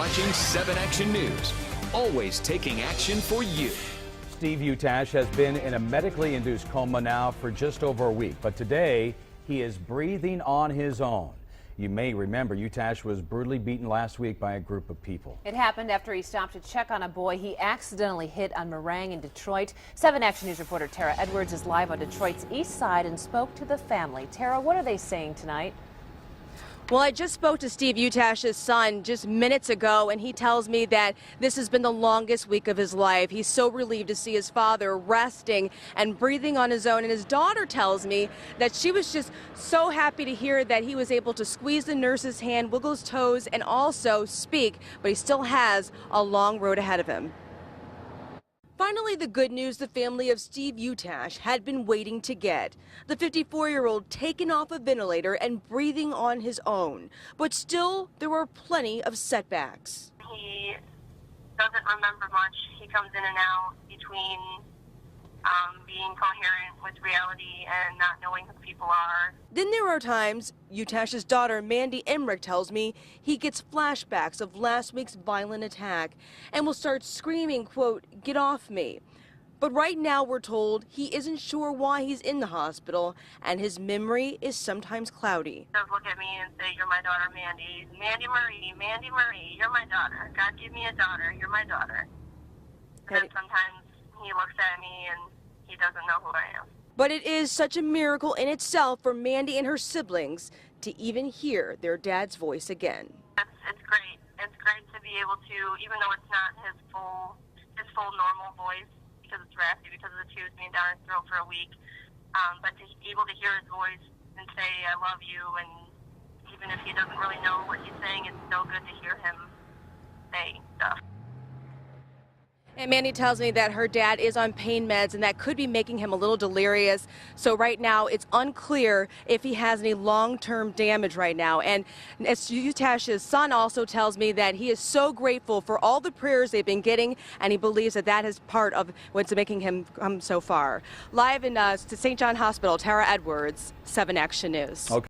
watching 7 Action News, always taking action for you. Steve Utash has been in a medically induced coma now for just over a week, but today he is breathing on his own. You may remember Utash was brutally beaten last week by a group of people. It happened after he stopped to check on a boy he accidentally hit on Meringue in Detroit. 7 Action News reporter Tara Edwards is live on Detroit's east side and spoke to the family. Tara, what are they saying tonight? Well, I just spoke to Steve Utash's son just minutes ago, and he tells me that this has been the longest week of his life. He's so relieved to see his father resting and breathing on his own. And his daughter tells me that she was just so happy to hear that he was able to squeeze the nurse's hand, wiggle his toes, and also speak, but he still has a long road ahead of him. Finally, the good news the family of Steve Utash had been waiting to get. The 54-year-old taken off a ventilator and breathing on his own. But still, there were plenty of setbacks. He doesn't remember much. He comes in and out between being coherent with reality and not knowing who people are. Then there are times, Utash's daughter Mandy Emmerich tells me, he gets flashbacks of last week's violent attack and will start screaming, quote, "Get off me." But right now we're told he isn't sure why he's in the hospital and his memory is sometimes cloudy. He does look at me and say, "You're my daughter, Mandy. Mandy Marie, you're my daughter. God give me a daughter, you're my daughter." And then sometimes he looks at me and he doesn't know who I am. But it is such a miracle in itself for Mandy and her siblings to even hear their dad's voice again. It's great. It's great to be able to, even though it's not his full normal voice, because it's raspy because of the tubes being down his throat for a week, but to be able to hear his voice and say, "I love you," and even if he doesn't really know what he's saying, it's so good to hear him say stuff. And Mandy tells me that her dad is on pain meds and that could be making him a little delirious. So right now it's unclear if he has any long-term damage right now. And as Utash's son also tells me that he is so grateful for all the prayers they've been getting, and he believes that that is part of what's making him come so far. Live in St. John Hospital, Tara Edwards, 7 Action News. Okay.